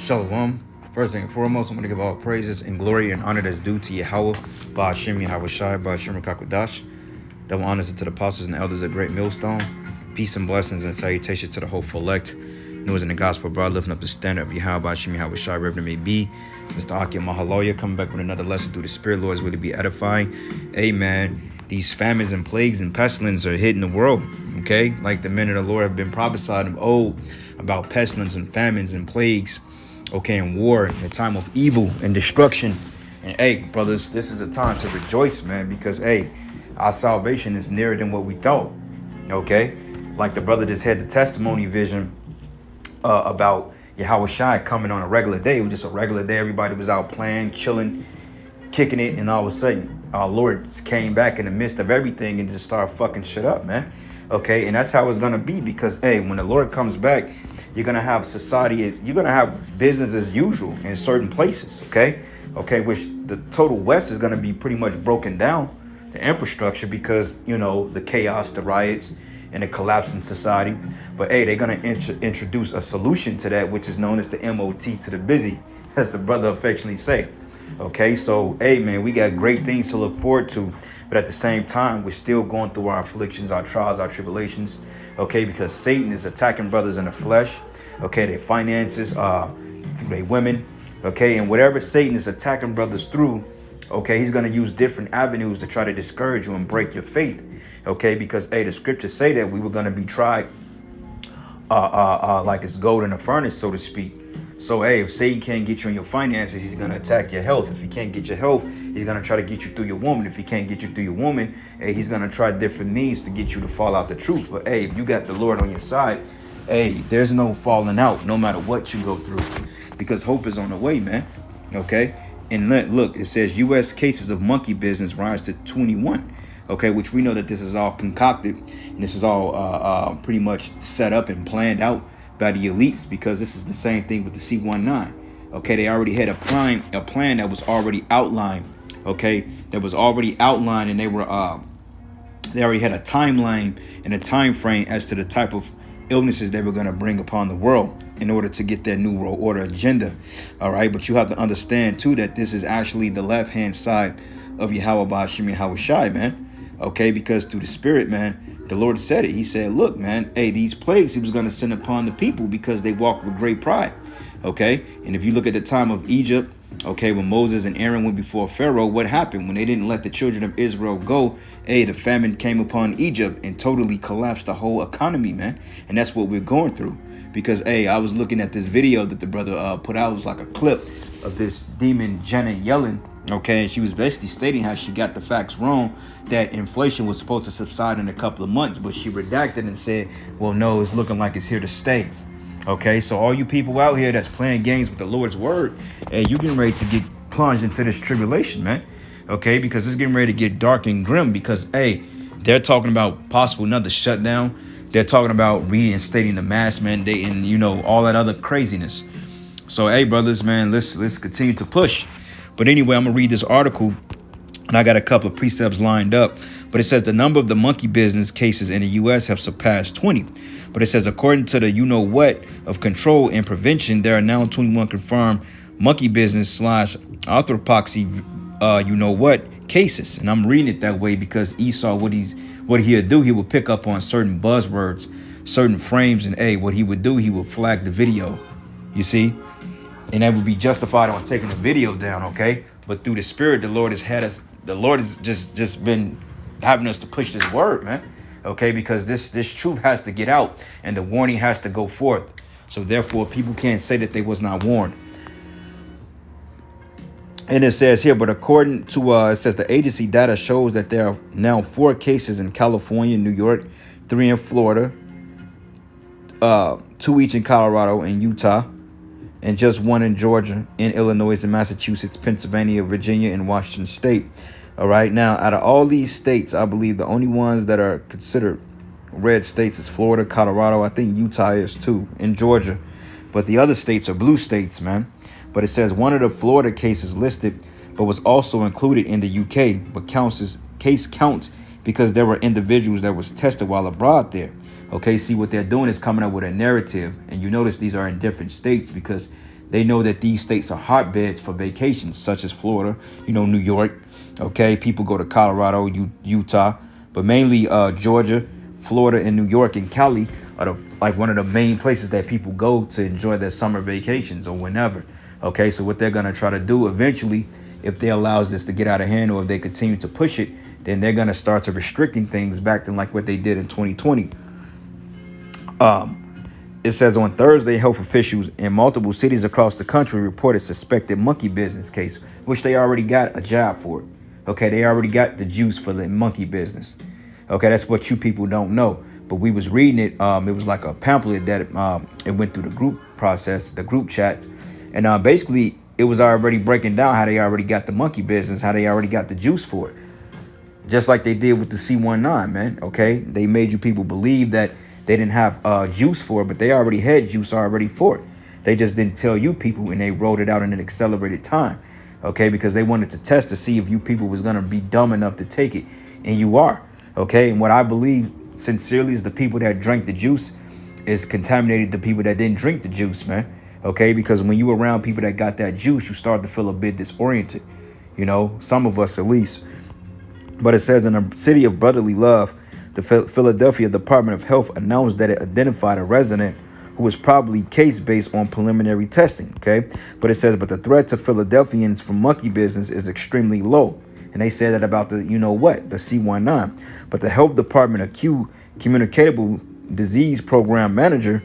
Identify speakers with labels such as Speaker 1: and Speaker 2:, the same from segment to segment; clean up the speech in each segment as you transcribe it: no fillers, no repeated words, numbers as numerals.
Speaker 1: Shalom. First and foremost, I'm going to give all praises and glory and honor that's due to Yahweh, Ba'ashem Yahweh Shai, Ba'ashem Kakodash. Double honors to the apostles and elders of Great Millstone. Peace and blessings and salutation to the hopeful elect. News in the gospel, broad, lifting up the standard of Yahweh, Ba'ashem Yahweh Shai, wherever it may be. Mr. Akia Mahaloya coming back with another lesson through the Spirit. Lord, is really be edifying. Amen. These famines and plagues and pestilence are hitting the world. Okay, like the men of the Lord have been prophesied of old about pestilence and famines and plagues. Okay, and war, a time of evil and destruction. And hey, brothers, this is a time to rejoice, man, because hey, our salvation is nearer than what we thought. Okay, like the brother just had the testimony vision about Yahweh Shai coming on a regular day. It was just a regular day. Everybody was out playing, chilling, kicking it, and all of a sudden, our Lord came back in the midst of everything and just started fucking shit up, man. Okay, and that's how it's gonna be because hey, when the Lord comes back, you're gonna have society, you're gonna have business as usual in certain places. Okay, which the total West is gonna be pretty much broken down, the infrastructure, because you know the chaos, the riots, and the collapse in society. But hey, they're gonna introduce a solution to that, which is known as the MOT to the busy, as the brother affectionately say. Okay, so hey man, we got great things to look forward to, but at the same time, we're still going through our afflictions, our trials, our tribulations. Okay, because Satan is attacking brothers in the flesh. Okay, their finances, their women. Okay, and whatever Satan is attacking brothers through, okay, he's gonna use different avenues to try to discourage you and break your faith. Okay, because hey, the scriptures say that we were gonna be tried like it's gold in a furnace, so to speak. So hey, if Satan can't get you in your finances, he's gonna attack your health. If he can't get your health, he's gonna try to get you through your woman. If he can't get you through your woman, hey, he's gonna try different means to get you to fall out the truth. But hey, if you got the Lord on your side, hey, there's no falling out, no matter what you go through, because hope is on the way, man. Okay, and look, it says U.S. cases of monkey business rise to 21. Okay, which we know that this is all concocted and this is all pretty much set up and planned out by the elites, because this is the same thing with the C-19. Okay, they already had a plan that was already outlined. Okay, that was already outlined, and they already had a timeline and a time frame as to the type of illnesses they were going to bring upon the world in order to get their new world order agenda. All right, but you have to understand too that this is actually the left-hand side of Yahweh Ba'ashem Yahweh Shai, man. Okay, because through the Spirit, man, the Lord said it. He said, look, man, hey, these plagues he was going to send upon the people because they walked with great pride. Okay, and if you look at the time of Egypt, okay, when Moses and Aaron went before Pharaoh, what happened when they didn't let the children of Israel go? Hey, the famine came upon Egypt and totally collapsed the whole economy, man. And that's what we're going through. Because hey, I was looking at this video that the brother put out. It was like a clip of this demon Janet Yellen. Okay, and she was basically stating how she got the facts wrong, that inflation was supposed to subside in a couple of months, but she redacted and said, well, no, it's looking like it's here to stay. Okay, so all you people out here that's playing games with the Lord's word, hey, you getting ready to get plunged into this tribulation, man. Okay, because it's getting ready to get dark and grim, because hey, they're talking about possible another shutdown. They're talking about reinstating the mask mandate and you know all that other craziness. So hey, brothers, man, let's continue to push. But anyway, I'm gonna read this article, and I got a couple of precepts lined up. But it says the number of the monkey business cases in the U.S. have surpassed 20. But it says according to the you-know-what of control and prevention, there are now 21 confirmed monkey business / orthopoxy you-know-what cases. And I'm reading it that way because Esau, what he'll do, he will pick up on certain buzzwords, certain frames, and hey, what he would do, he would flag the video. You see? And that would be justified on taking the video down, okay? But through the Spirit, the Lord has just been having us to push this word, man. Okay, because this truth has to get out and the warning has to go forth. So therefore, people can't say that they was not warned. And it says here, but according to it says the agency data shows that there are now 4 cases in California, New York, 3 in Florida, 2 each in Colorado and Utah, and just 1 in Georgia, in Illinois, and Massachusetts, Pennsylvania, Virginia, and Washington State. All right. Now, out of all these states, I believe the only ones that are considered red states is Florida, Colorado. I think Utah is too, and Georgia. But the other states are blue states, man. But it says one of the Florida cases listed, but was also included in the UK, but case counts because there were individuals that was tested while abroad there. Okay, see what they're doing is coming up with a narrative. And you notice these are in different states because They know that these states are hotbeds for vacations, such as Florida, New York. Okay, people go to Colorado, Utah, but mainly Georgia, Florida, and New York and Cali are like one of the main places that people go to enjoy their summer vacations or whenever. Okay, so what they're gonna try to do eventually, if they allows this to get out of hand or if they continue to push it, then they're gonna start to restricting things back to like what they did in 2020. It says on Thursday, health officials in multiple cities across the country reported suspected monkey business case, which they already got a job for it. Okay, they already got the juice for the monkey business. Okay, that's what you people don't know. But we was reading it. It was like a pamphlet that it went through the group process, the group chats. And basically, it was already breaking down how they already got the monkey business, how they already got the juice for it. Just like they did with the C19, man. Okay, they made you people believe that they didn't have juice for it, but they already had juice already for it. They just didn't tell you people, and they wrote it out in an accelerated time. Okay, because they wanted to test to see if you people was going to be dumb enough to take it. And you are. Okay, and what I believe sincerely is the people that drank the juice is contaminated the people that didn't drink the juice, man. Okay, because when you around people that got that juice, you start to feel a bit disoriented. Some of us at least. But it says in the city of brotherly love, the Philadelphia Department of Health announced that it identified a resident who was probably case based on preliminary testing. Okay, but it says, but the threat to Philadelphians from monkey business is extremely low. And they said that about the, the C19. But the health department acute communicable disease program manager,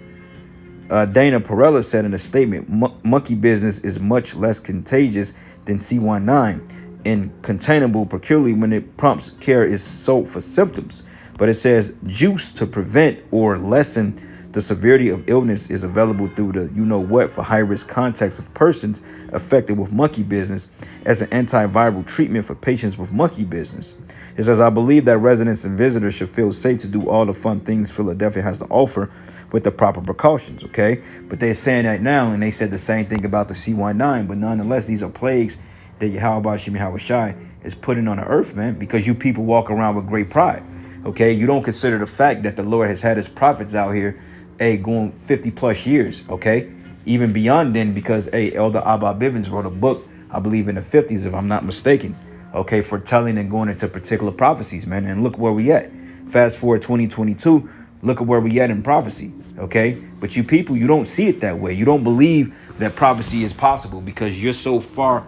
Speaker 1: Dana Perella, said in a statement, monkey business is much less contagious than C19 and containable, particularly when it prompts care is sought for symptoms. But it says juice to prevent or lessen the severity of illness is available through the for high-risk contacts of persons affected with monkey business as an antiviral treatment for patients with monkey business. It says, I believe that residents and visitors should feel safe to do all the fun things Philadelphia has to offer with the proper precautions, okay? But they're saying that now, and they said the same thing about the C19, but nonetheless, these are plagues that Yahweh Shai is putting on the earth, man, because you people walk around with great pride. Okay, you don't consider the fact that the Lord has had his prophets out here, going 50 plus years. Okay, even beyond then, because Elder Abba Bivens wrote a book, I believe in the 50s, if I'm not mistaken. Okay, foretelling and going into particular prophecies, man. And look where we at. Fast forward 2022, look at where we at in prophecy. Okay, but you people, you don't see it that way. You don't believe that prophecy is possible because you're so far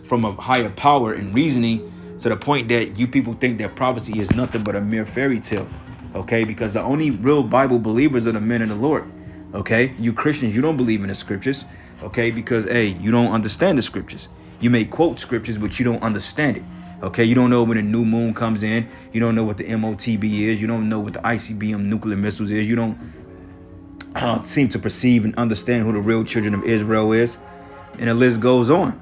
Speaker 1: from a higher power and reasoning, to the point that you people think that prophecy is nothing but a mere fairy tale. Okay, because the only real Bible believers are the men of the Lord. Okay, you Christians, you don't believe in the scriptures. Okay, because you don't understand the scriptures. You may quote scriptures, but you don't understand it. Okay, you don't know when a new moon comes in. You don't know what the MOTB is. You don't know what the ICBM nuclear missiles is. You don't seem to perceive and understand who the real children of Israel is. And the list goes on.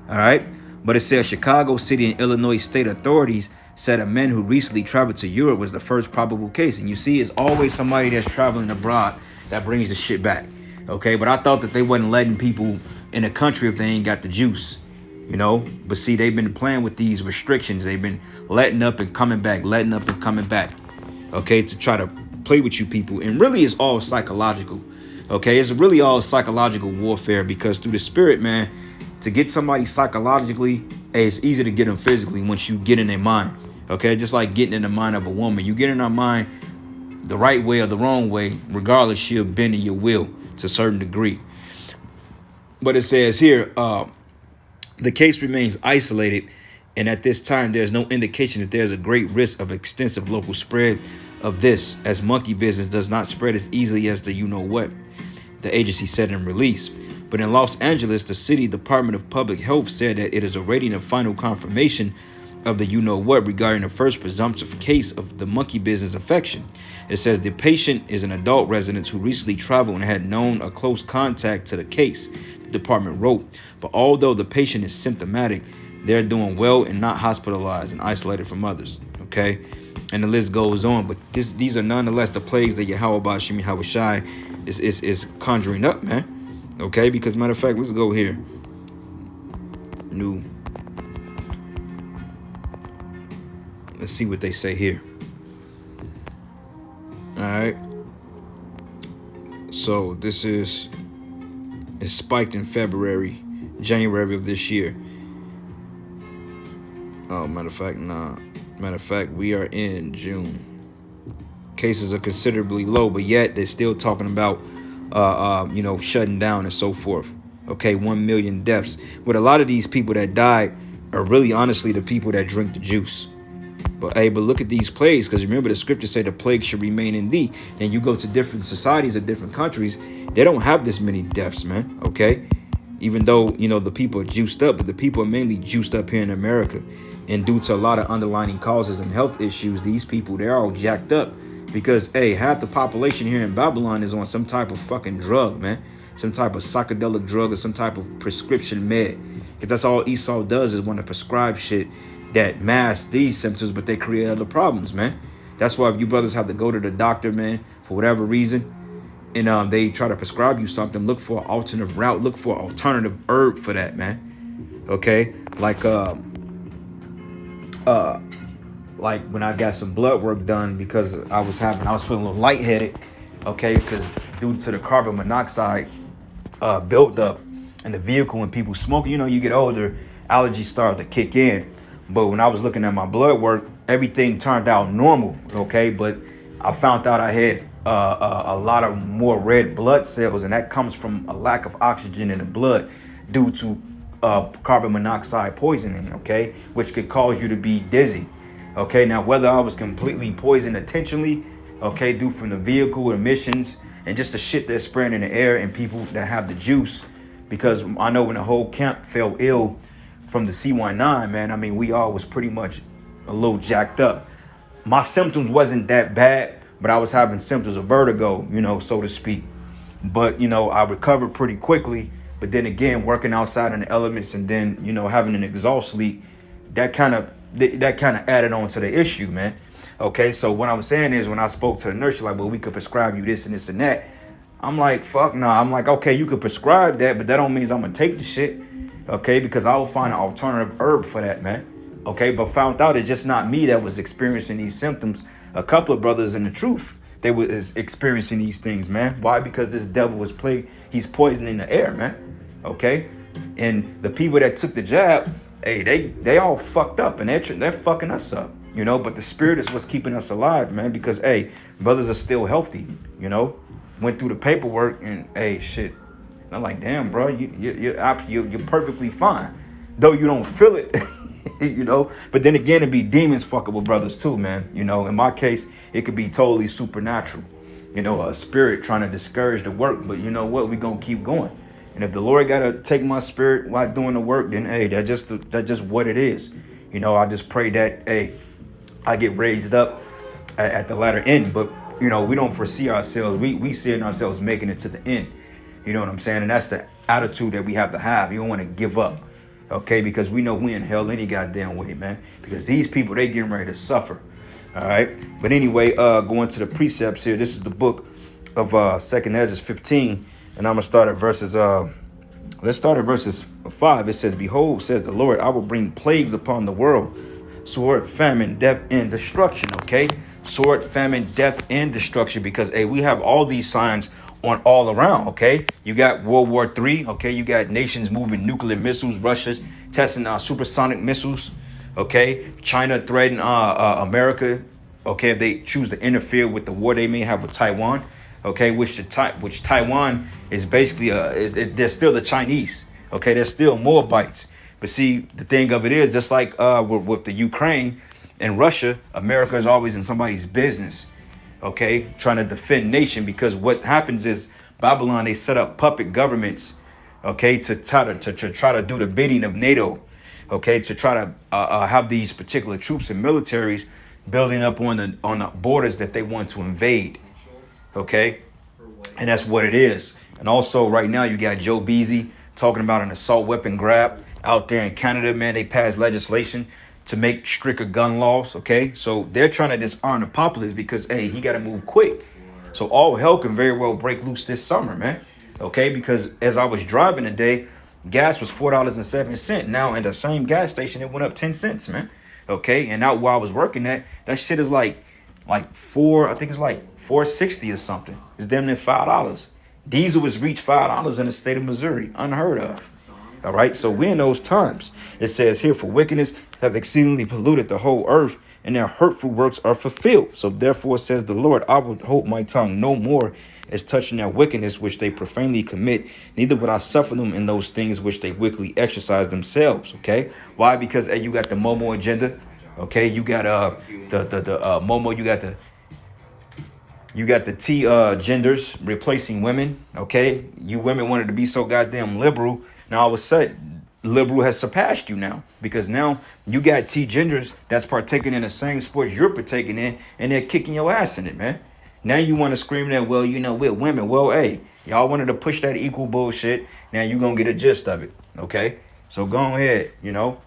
Speaker 1: All right. But it says Chicago City and Illinois state authorities said a man who recently traveled to Europe was the first probable case. And you see, it's always somebody that's traveling abroad that brings the shit back. Okay, but I thought that they wasn't letting people in the country if they ain't got the juice, But see, they've been playing with these restrictions. They've been letting up and coming back, okay, to try to play with you people. And really, it's all psychological. Okay, it's really all psychological warfare, because through the spirit, man, to get somebody psychologically, it's easy to get them physically once you get in their mind. Okay, just like getting in the mind of a woman. You get in her mind the right way or the wrong way, regardless, she'll bend in your will to a certain degree. But it says here, the case remains isolated, and at this time, there's no indication that there's a great risk of extensive local spread of this, as monkey business does not spread as easily as the the agency said in release. But in Los Angeles, the city Department of Public Health said that it is awaiting a final confirmation of the regarding the first presumptive case of the monkey business infection. It says the patient is an adult resident who recently traveled and had known a close contact to the case, the department wrote. But although the patient is symptomatic, they're doing well and not hospitalized and isolated from others. Okay, and the list goes on. But these are nonetheless the plagues that Yahweh Shai is conjuring up, man. Okay, because matter of fact, let's go here. Let's see what they say here. All right. So this is It spiked in January of this year. Oh, matter of fact, nah. Matter of fact, we are in June. Cases are considerably low, but yet they're still talking about, shutting down and so forth. Okay, 1 million deaths. But a lot of these people that died are really honestly the people that drink the juice. But look at these plagues, because remember the scriptures say the plague should remain in thee. And you go to different societies or different countries, they don't have this many deaths, man. Okay, even though the people are juiced up, but the people are mainly juiced up here in America, and due to a lot of underlying causes and health issues, these people, they're all jacked up because half the population here in Babylon is on some type of fucking drug, man, some type of psychedelic drug or some type of prescription med. Because that's all Esau does is want to prescribe shit that masks these symptoms, but they create other problems, man. That's why if you brothers have to go to the doctor, man, for whatever reason, and they try to prescribe you something, look for an alternative route, look for an alternative herb for that, man. Okay, like when I got some blood work done because I was feeling a little lightheaded, okay, because due to the carbon monoxide buildup in the vehicle when people smoke, you get older, allergies start to kick in. But when I was looking at my blood work, everything turned out normal, okay, but I found out I had a lot of more red blood cells, and that comes from a lack of oxygen in the blood due to carbon monoxide poisoning, okay, which could cause you to be dizzy. Okay, now whether I was completely poisoned intentionally, okay, due from the vehicle emissions and just the shit that's spraying in the air and people that have the juice, because I know when the whole camp fell ill from the C19, man, I mean, we all was pretty much a little jacked up. My symptoms wasn't that bad, but I was having symptoms of vertigo, so to speak. But, I recovered pretty quickly. But then again, working outside in the elements and then, having an exhaust leak, that kind of added on to the issue, man. Okay, so what I'm saying is when I spoke to the nurse, she's like, well, we could prescribe you this and this and that. I'm like, fuck nah. I'm like, okay, you could prescribe that, but that don't mean I'm going to take the shit. Okay, because I will find an alternative herb for that, man. Okay, but found out it's just not me that was experiencing these symptoms. A couple of brothers in the truth, they was experiencing these things, man. Why? Because this devil was he's poisoning the air, man. Okay, and the people that took the jab, they all fucked up and they're fucking us up, but the spirit is what's keeping us alive, man, because brothers are still healthy, went through the paperwork and shit. I'm like, damn, bro, you're perfectly fine, though you don't feel it, but then again, it'd be demons fucking with brothers too, man. In my case, it could be totally supernatural, a spirit trying to discourage the work, but you know what, we gonna keep going. And if the Lord gotta take my spirit while doing the work, then that's just what it is. I just pray that I get raised up at the latter end. But we don't foresee ourselves. We see ourselves making it to the end. You know what I'm saying? And that's the attitude that we have to have. You don't want to give up, okay? Because we know we in hell any goddamn way, man. Because these people, they getting ready to suffer. All right. But anyway, going to the precepts here. This is the book of 2nd Esdras 15. And I'm going to start at let's start at verses 5. It says, behold, says the Lord, I will bring plagues upon the world, sword, famine, death, and destruction, okay? Sword, famine, death, and destruction, because, we have all these signs on all around, okay? You got World War III, okay? You got nations moving nuclear missiles, Russia testing supersonic missiles, okay? China threatening America, okay, if they choose to interfere with the war they may have with Taiwan. Okay, which Taiwan is basically they're still the Chinese. Okay, they're still Moabites. But see, the thing of it is, just like with the Ukraine and Russia, America is always in somebody's business. Okay, trying to defend nation, because what happens is Babylon, they set up puppet governments. Okay, to try to do the bidding of NATO. Okay, to try to have these particular troops and militaries building up on the borders that they want to invade. Okay, and that's what it is. And also right now you got Joe Beasy talking about an assault weapon grab out there in Canada, man. They passed legislation to make stricter gun laws. Okay, so they're trying to disarm the populace because he got to move quick. So all hell can very well break loose this summer, man. Okay, because as I was driving today, gas was $4.07. Now in the same gas station it went up 10 cents, man. Okay, and now while I was working that shit is like $4.60 or something. It's damn near $5 Diesel was reached $5 in the state of Missouri. Unheard of. All right. So we're in those times. It says here, for wickedness have exceedingly polluted the whole earth, and their hurtful works are fulfilled. So therefore says the Lord, I will hold my tongue no more as touching their wickedness which they profanely commit, neither would I suffer them in those things which they wickedly exercise themselves. Okay. Why? Because you got the Momo agenda. Okay. You got the Momo, you got the T genders replacing women. Okay. You women wanted to be so goddamn liberal. Now all of a sudden, liberal has surpassed you now, because now you got T genders that's partaking in the same sports you're partaking in, and they're kicking your ass in it, man. Now you want to scream that, well, you know, we're women. Well, hey, y'all wanted to push that equal bullshit. Now you're going to get a gist of it. Okay. So go ahead, you know.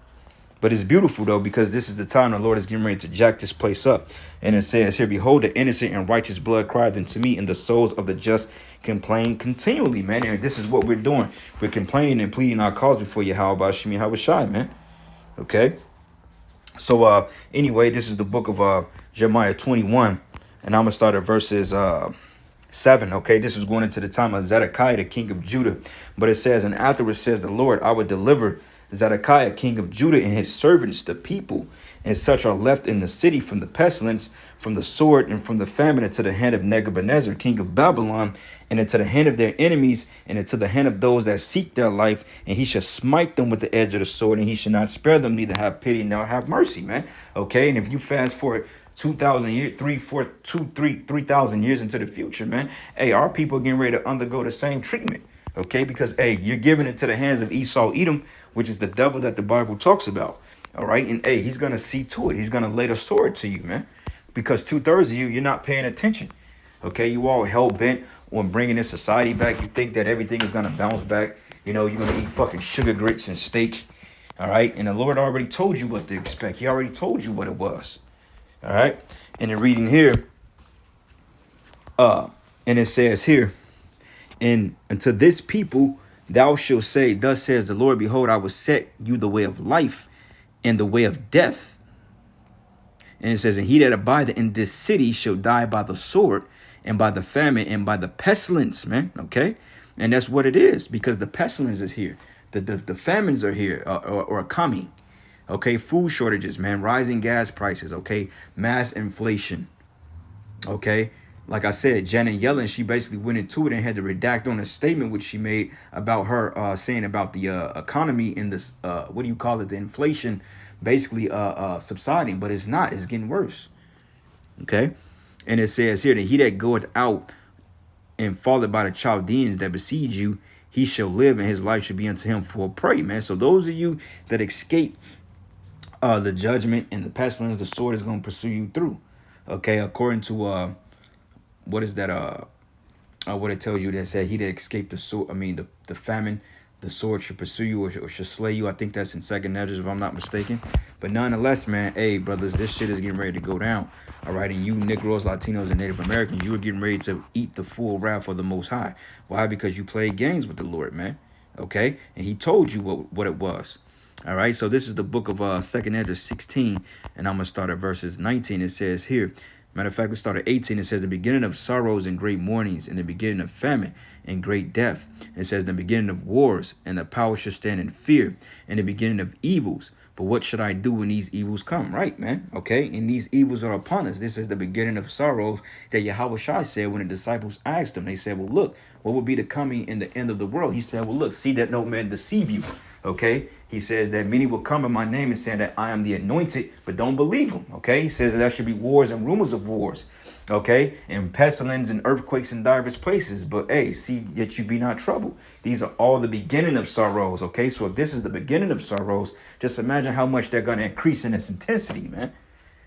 Speaker 1: But it's beautiful, though, because this is the time the Lord is getting ready to jack this place up. And it says here, behold, the innocent and righteous blood cried unto me, and the souls of the just complain continually, man. And this is what we're doing. We're complaining and pleading our cause before Yahweh Shemi Hawashai, man. Okay. So anyway, this is the book of Jeremiah 21. And I'm going to start at verses 7. Okay, this is going into the time of Zedekiah, the king of Judah. But it says, and afterwards says the Lord, I would deliver Zedekiah, king of Judah, and his servants, the people, and such are left in the city from the pestilence, from the sword, and from the famine, into the hand of Nebuchadnezzar, king of Babylon, and into the hand of their enemies, and into the hand of those that seek their life. And he shall smite them with the edge of the sword, and he shall not spare them, neither have pity nor have mercy, man. Okay, and if you fast forward 2,000 years, 3,000 years into the future, man. Hey, our people are getting ready to undergo the same treatment. Okay, because hey, you're giving it to the hands of Esau, Edom, which is the devil that the Bible talks about. All right, and hey, he's gonna see to it. He's gonna lay the sword to you, man, because 2/3 of you're not paying attention. Okay, you all hell bent on bringing this society back. You think that everything is gonna bounce back. You know, you're gonna eat fucking sugar grits and steak. All right, and the Lord already told you what to expect. He already told you what it was. All right. And in reading here, and it says here, and to this people, thou shalt say, thus says the Lord, behold, I will set you the way of life and the way of death. And it says, and he that abideth in this city shall die by the sword and by the famine and by the pestilence, man. Okay. And that's what it is, because the pestilence is here. The famines are here or coming. Okay, food shortages, man, rising gas prices, okay, mass inflation. Okay, like I said, Janet Yellen, she basically went into it and had to redact on a statement which she made about her saying about the economy in this, what do you call it, the inflation basically subsiding, but it's not, it's getting worse. Okay, and it says here that he that goeth out and falleth by the Chaldeans that besiege you, he shall live, and his life should be unto him for a prey, man. So those of you that escape the judgment and the pestilence, the sword is going to pursue you through. Okay, according to what is that? What it tells you that said he that escaped the sword, I mean the famine, the sword should pursue you or should slay you. I think that's in 2nd Ezra, if I'm not mistaken. But nonetheless, man, hey brothers, this shit is getting ready to go down. All right, and you Negroes, Latinos, and Native Americans, you are getting ready to eat the full wrath of the Most High. Why? Because you played games with the Lord, man. Okay, and He told you what it was. All right, so this is the book of 2nd Ezra 16, and I'm going to start at verses 19. It says here, matter of fact, let's start at 18. It says, the beginning of sorrows and great mournings, and the beginning of famine and great death. It says, the beginning of wars, and the power shall stand in fear, and the beginning of evils. But what should I do when these evils come? Right, man? Okay, and these evils are upon us. This is the beginning of sorrows that Yahweh Shai said when the disciples asked him. They said, well, look, what will be the coming in the end of the world? He said, well, look, see that no man deceive you. Okay, he says that many will come in my name and say that I am the anointed, but don't believe him. Okay, he says that there should be wars and rumors of wars. Okay, and pestilence and earthquakes in diverse places. But hey, see that you be not troubled. These are all the beginning of sorrows. Okay, so if this is the beginning of sorrows, just imagine how much they're going to increase in its intensity, man.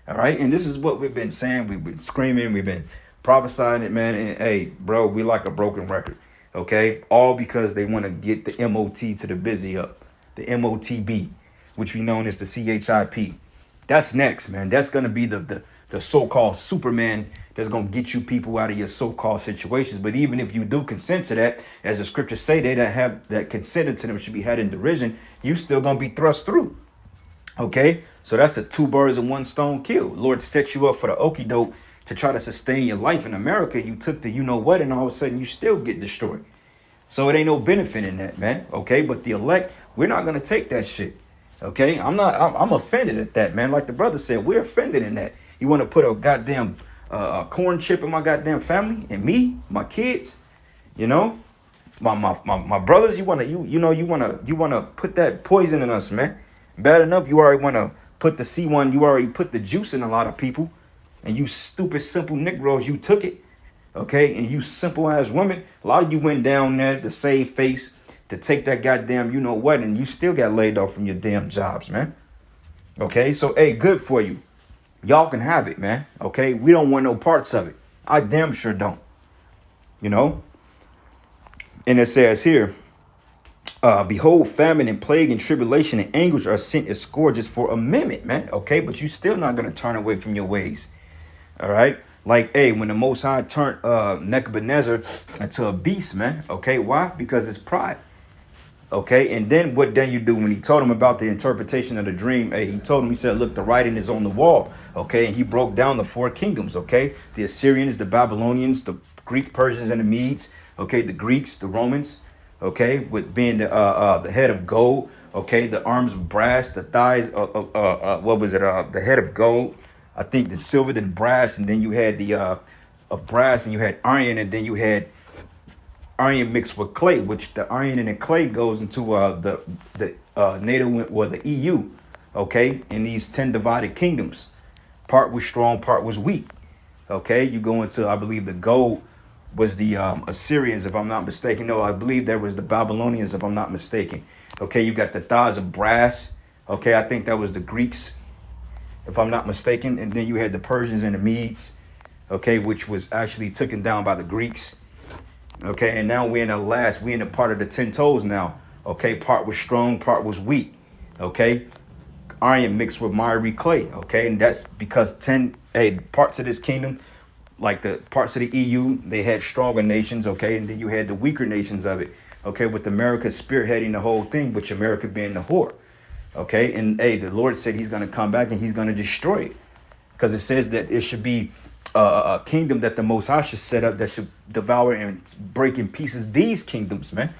Speaker 1: All right, and this is what we've been saying. We've been screaming. We've been prophesying it, man. And hey, bro, we like a broken record. Okay, all because they want to get the MOT to the busy up. The MOTB, which we known as the CHIP. That's next, man. That's going to be the so-called Superman that's going to get you people out of your so-called situations. But even if you do consent to that, as the scriptures say, they that have that consented to them should be had in derision, you still going to be thrust through. Okay, so that's a 2 birds and 1 stone kill. Lord set you up for the okie doke to try to sustain your life in America. You took the you know what, and all of a sudden you still get destroyed. So it ain't no benefit in that, man. Okay, but the elect, we're not gonna take that shit. Okay, I'm offended at that, man. Like the brother said, we're offended in that. You want to put a goddamn corn chip in my goddamn family and me, my kids, you know, my brothers. You wanna put that poison in us, man. Bad enough, you already wanna put the C1. You already put the juice in a lot of people, and you stupid simple Negroes, you took it. Okay, and you simple ass women, a lot of you went down there to save face, to take that goddamn you know what, and you still got laid off from your damn jobs, man. Okay, so hey, good for you. Y'all can have it, man. Okay, we don't want no parts of it. I damn sure don't. You know? And it says here, behold, famine and plague and tribulation and anguish are sent as scourges for a minute, man. Okay, but you still not going to turn away from your ways. All right? Like, hey, when the Most High turned Nebuchadnezzar into a beast, man. Okay, why? Because it's pride. Okay, and then what Daniel do when he told him about the interpretation of the dream? Hey, he told him, he said, look, the writing is on the wall. Okay, and he broke down the four kingdoms. Okay, the Assyrians, the Babylonians, the Greek, Persians, and the Medes. Okay, the Greeks, the Romans. Okay, with being the head of gold. Okay, the arms of brass, the thighs. What was it? The head of gold. I think the silver, then brass, and then you had the of brass, and you had iron, and then you had iron mixed with clay, which the iron and the clay goes into the NATO or the EU. Okay, in these 10 divided kingdoms, part was strong, part was weak. Okay, you go into, I believe the gold was the Assyrians, if I'm not mistaken. No, I believe there was the Babylonians, if I'm not mistaken. Okay, you got the thighs of brass. Okay, I think that was the Greeks, if I'm not mistaken. And then you had the Persians and the Medes, okay, which was actually taken down by the Greeks. Okay, and now we're in the part of the 10 toes now. Okay, part was strong, part was weak. Okay, iron mixed with miry clay. Okay, and that's because 10 parts of this kingdom, like the parts of the EU, they had stronger nations. Okay, and then you had the weaker nations of it. Okay, with America spearheading the whole thing, which America being the whore. Okay, and hey, the Lord said he's going to come back and he's going to destroy it, because it says that it should be a kingdom that the Most High should set up that should devour and break in pieces these kingdoms, man.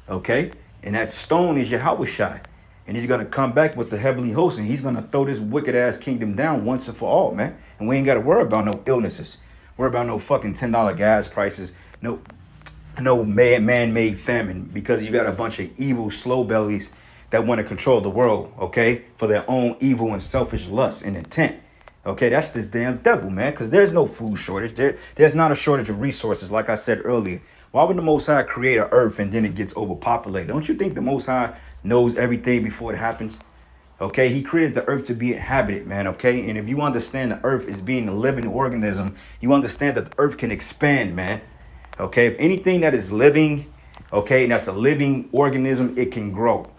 Speaker 1: Okay, and that stone is Yahushua, and he's going to come back with the heavenly host, and he's going to throw this wicked ass kingdom down once and for all, man. And we ain't got to worry about no illnesses, worry about no fucking $10 gas prices, no man-made famine, because you got a bunch of evil slow bellies that want to control the world, okay, for their own evil and selfish lust and intent. Okay, that's this damn devil, man, because there's no food shortage. There's not a shortage of resources, like I said earlier. Why would the Most High create an earth and then it gets overpopulated? Don't you think the Most High knows everything before it happens? Okay, he created the earth to be inhabited, man, okay? And if you understand the earth as being a living organism, you understand that the earth can expand, man. Okay, if anything that is living, okay, and that's a living organism, it can grow.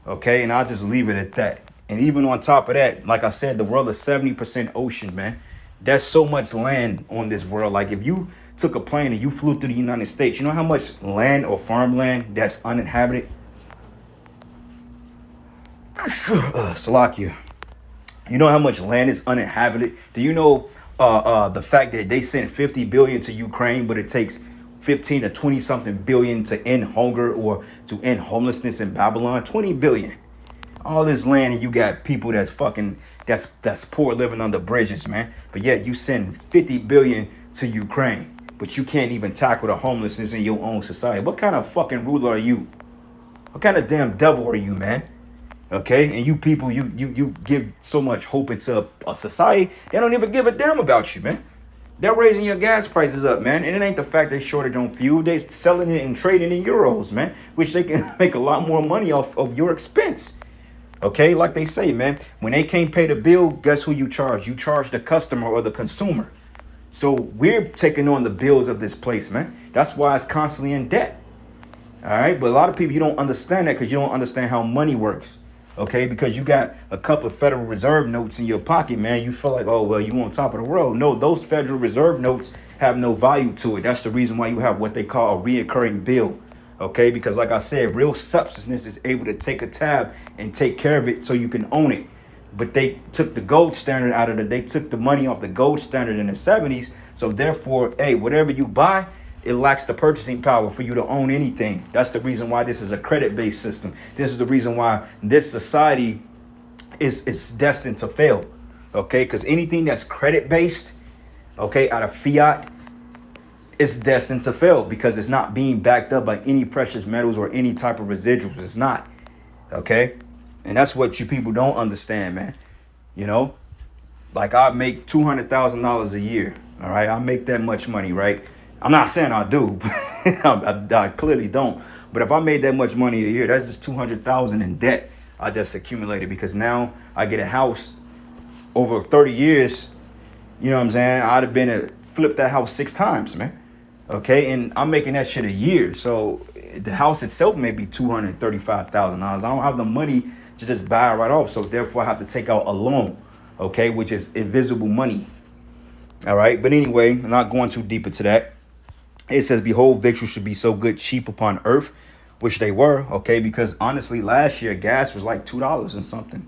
Speaker 1: Okay, and I'll just leave it at that. And even on top of that, like I said, the world is 70% ocean, man. There's so much land on this world. Like if you took a plane and you flew through the United States, you know how much land or farmland that's uninhabited? Salakia. You know how much land is uninhabited? Do you know the fact that they sent 50 billion to Ukraine, but it takes 15 to 20 something billion to end hunger or to end homelessness in Babylon? 20 billion. All this land, and you got people that's poor living under bridges, man. But yet you send 50 billion to Ukraine, but you can't even tackle the homelessness in your own society. What kind of fucking ruler are you? What kind of damn devil are you, man? Okay, and you people, you give so much hope into a society, they don't even give a damn about you, man. They're raising your gas prices up, man. And it ain't the fact they shortage on fuel. They selling it and trading in euros, man, which they can make a lot more money off of your expense. Okay, like they say, man, when they can't pay the bill, guess who you charge? You charge the customer or the consumer. So we're taking on the bills of this place, man. That's why it's constantly in debt. All right, but a lot of people, you don't understand that because you don't understand how money works. Okay, because you got a couple of Federal Reserve notes in your pocket, man. You feel like, oh, well, you on top of the world. No, those Federal Reserve notes have no value to it. That's the reason why you have what they call a reoccurring bill. Okay, because like I said, real substance is able to take a tab and take care of it so you can own it. but they took the gold standard out of they took the money off the gold standard in the 70s. So therefore, hey, whatever you buy, it lacks the purchasing power for you to own anything. That's the reason why this is a credit-based system. This is the reason why this society is destined to fail. Okay, because anything that's credit-based, okay, out of fiat, it's destined to fail because it's not being backed up by any precious metals or any type of residuals. It's not. Okay. And that's what you people don't understand, man. You know, like I make $200,000 a year. All right. I make that much money, right? I'm not saying I do. I clearly don't. But if I made that much money a year, that's just 200,000 in debt I just accumulated, because now I get a house over 30 years. You know what I'm saying? I'd have been to flip that house 6 times, man. Okay, and I'm making that shit a year. So the house itself may be $235,000. I don't have the money to just buy it right off. So therefore I have to take out a loan, okay, which is invisible money. All right. But anyway, I'm not going too deep into that. It says, behold, victuals should be so good, cheap upon earth, which they were. Okay, because honestly, last year gas was like $2 and something.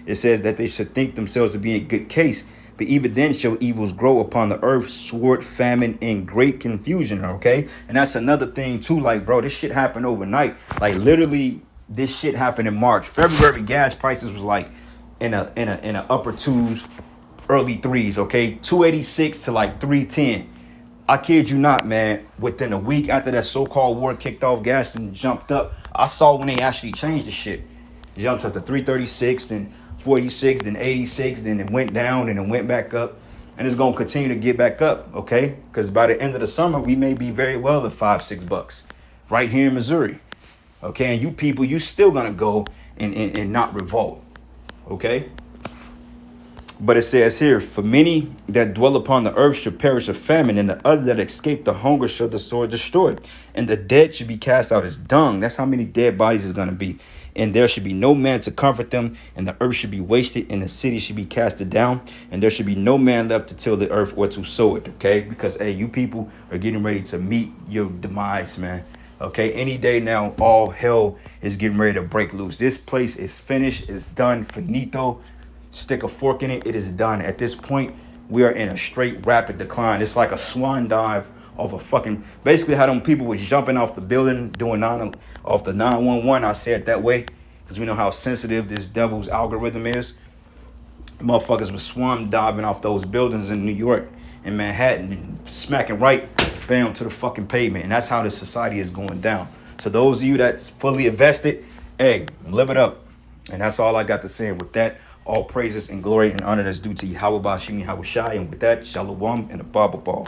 Speaker 1: It says that they should think themselves to be in good case. But even then shall evils grow upon the earth, sword, famine, and great confusion. Okay. And that's another thing too. Like, bro, this shit happened overnight. Like literally this shit happened in March. February gas prices was like in a upper 2s, early 3s. Okay. 286 to like 310. I kid you not, man. Within a week after that so-called war kicked off, gas and jumped up. I saw when they actually changed the shit. It jumped up to 336, then 46, then 86, then it went down and it went back up, and it's gonna continue to get back up, okay? Because by the end of the summer, we may be very well at $5-6 right here in Missouri, okay? And you people, you still gonna go and not revolt, okay? But it says here, for many that dwell upon the earth shall perish of famine, and the other that escape the hunger shall the sword destroy, and the dead should be cast out as dung. That's how many dead bodies is gonna be. And there should be no man to comfort them, and the earth should be wasted, and the city should be casted down, and there should be no man left to till the earth or to sow it, okay? Because, hey, you people are getting ready to meet your demise, man, okay? Any day now, all hell is getting ready to break loose. This place is finished, it's done, finito. Stick a fork in it, it is done. At this point, we are in a straight rapid decline. It's like a swan dive of a fucking, basically how them people was jumping off the building doing off the 911. I say it that way because we know how sensitive this devil's algorithm is. Motherfuckers was swan diving off those buildings in New York and Manhattan and smacking right bam to the fucking pavement. And that's how this society is going down. So those of you that's fully invested, hey, live it up. And that's all I got to say. With that, all praises and glory and honor that's due to Yahweh Bashim Yahweh Shai. And with that, Shalom and a Bible ball.